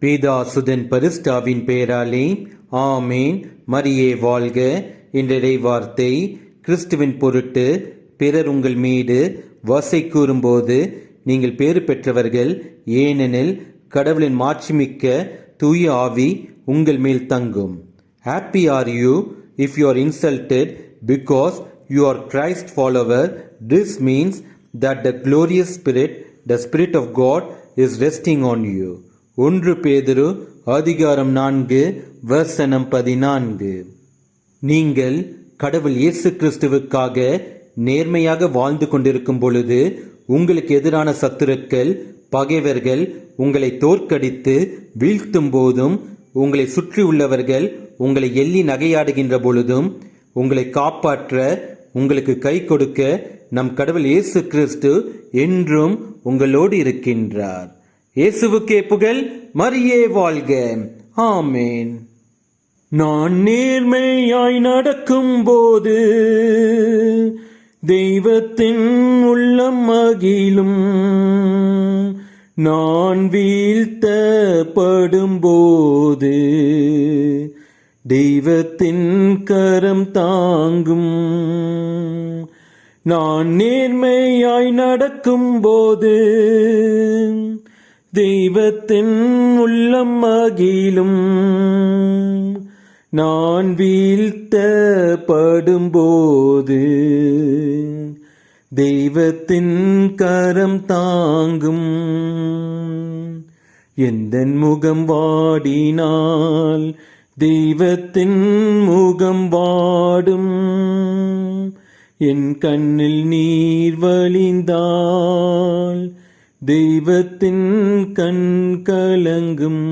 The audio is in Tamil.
பிதாசுதன் பரிசுத்தாவின் பெயராலே ஆமேன். மரியே வாழ்க. இன்றைய வார்த்தை, கிறிஸ்துவின் பொருட்டு பிறர் உங்கள் மீது வசை கூறும்போது நீங்கள் பேறு பெற்றவர்கள், ஏனெனில் கடவுளின் மாட்சிமிக்க தூய ஆவி உங்கள் மேல் தங்கும். Happy are you if you are insulted because you are Christ follower. This means that the glorious Spirit, the Spirit of God, is resting on you. 1 பேதுரு அதிகாரம் 4 வசனம் 14. நீங்கள் கடவுள் இயேசு கிறிஸ்துவுக்காக நேர்மையாக வாழ்ந்து கொண்டிருக்கும் பொழுது உங்களுக்கு எதிரான சத்துருக்கள், பகைவர்கள் உங்களை தோற்கடித்து வீழ்த்தும் போதும், உங்களை சுற்றி உள்ளவர்கள் உங்களை எள்ளி நகையாடுகின்ற பொழுதும், உங்களை காப்பாற்ற உங்களுக்கு கை கொடுக்க நம் கடவுள் இயேசு கிறிஸ்து என்றும் உங்களோடு இருக்கின்றார். இயேசுவுக்கே புகழ். மரியே வாழ்க. ஆமேன். நான் நேர்மையாய் நடக்கும் போது தெய்வத்தின் உள்ளம் மகிழும். நான் வீழ்த்தப்படும் போது தெய்வத்தின் கரம் தாங்கும். நான் நேர்மையாய் நடக்கும் போது தெய்வத்தின் உள்ளம் மகிழும். நான் வீழ்த்தப்படும் போது தெய்வத்தின் கரம் தாங்கும். எந்தன் முகம் வாடினால் தெய்வத்தின் முகம் வாடும். என் கண்ணில் நீர் வழிந்தால் தெய்வத்தின் கண் கலங்கும்.